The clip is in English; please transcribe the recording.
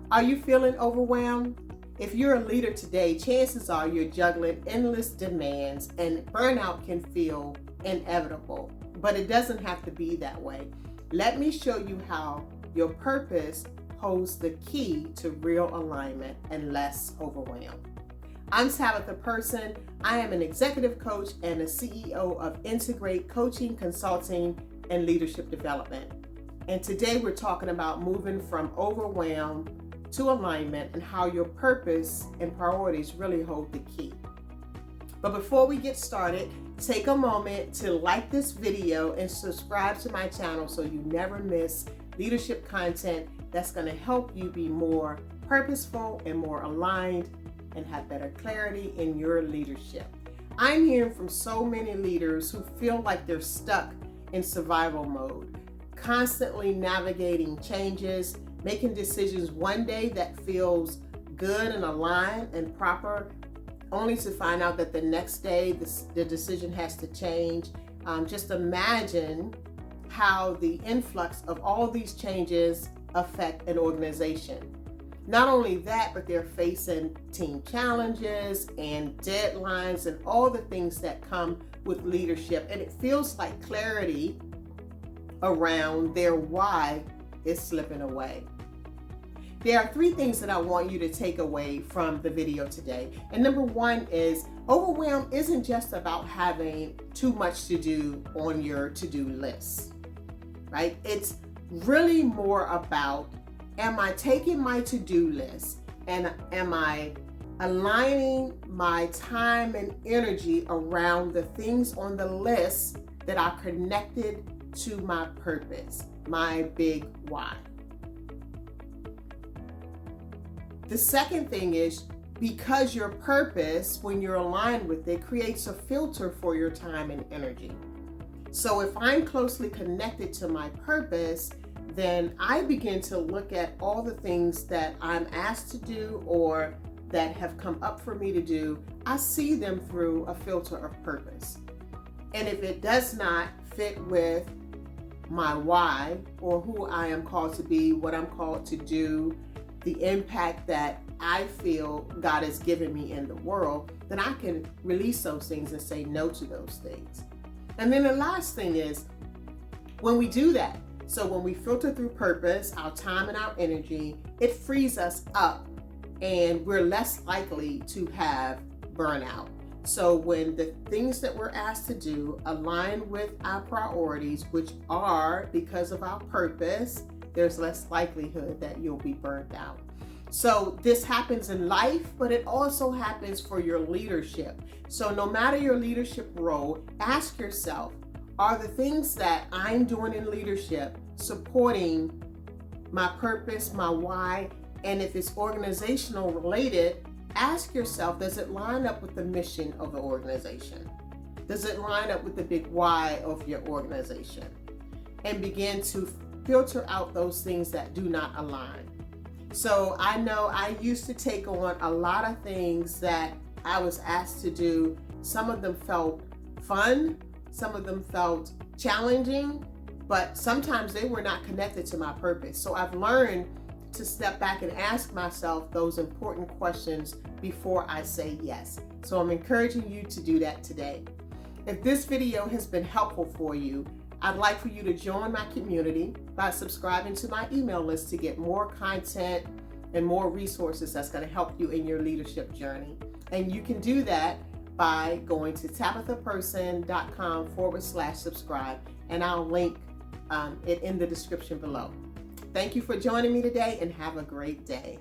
Are you feeling overwhelmed? If you're a leader today, chances are you're juggling endless demands and burnout can feel inevitable, but it doesn't have to be that way. Let me show you how your purpose holds the key to real alignment and less overwhelm. I'm Tabitha Person. I am an executive coach and a CEO of Integrate Coaching, Consulting, and Leadership Development. And today we're talking about moving from overwhelm to alignment and how your purpose and priorities really hold the key. But before we get started, take a moment to like this video and subscribe to my channel so you never miss leadership content that's going to help you be more purposeful and more aligned and have better clarity in your leadership. I'm hearing from so many leaders who feel like they're stuck in survival mode, constantly navigating changes, making decisions one day that feels good and aligned and proper, only to find out that the next day the decision has to change. Just imagine how the influx of all these changes affect an organization. Not only that, but they're facing team challenges and deadlines and all the things that come with leadership. And it feels like clarity around their why is slipping away. There are three things that I want you to take away from the video today. And number one is overwhelm isn't just about having too much to do on your to-do list, right? It's really more about, am I taking my to-do list and am I aligning my time and energy around the things on the list that are connected to my purpose, my big why? The second thing is, because your purpose, when you're aligned with it, creates a filter for your time and energy. So if I'm closely connected to my purpose, then I begin to look at all the things that I'm asked to do or that have come up for me to do. I see them through a filter of purpose. And if it does not fit with my why or who I am called to be, what I'm called to do, the impact that I feel God has given me in the world, then I can release those things and say no to those things. And then the last thing is, when we do that, so when we filter through purpose, our time and our energy, it frees us up and we're less likely to have burnout. So when the things that we're asked to do align with our priorities, which are because of our purpose, there's less likelihood that you'll be burnt out. So this happens in life, but it also happens for your leadership. So no matter your leadership role, ask yourself, are the things that I'm doing in leadership supporting my purpose, my why? And if it's organizational related, ask yourself, does it line up with the mission of the organization? Does it line up with the big why of your organization? And begin to filter out those things that do not align. So I know I used to take on a lot of things that I was asked to do. Some of them felt fun, some of them felt challenging, but sometimes they were not connected to my purpose. So I've learned to step back and ask myself those important questions before I say yes. So I'm encouraging you to do that today. If this video has been helpful for you, I'd like for you to join my community by subscribing to my email list to get more content and more resources that's going to help you in your leadership journey. And you can do that by going to tabithaperson.com/subscribe, and I'll link it in the description below. Thank you for joining me today and have a great day.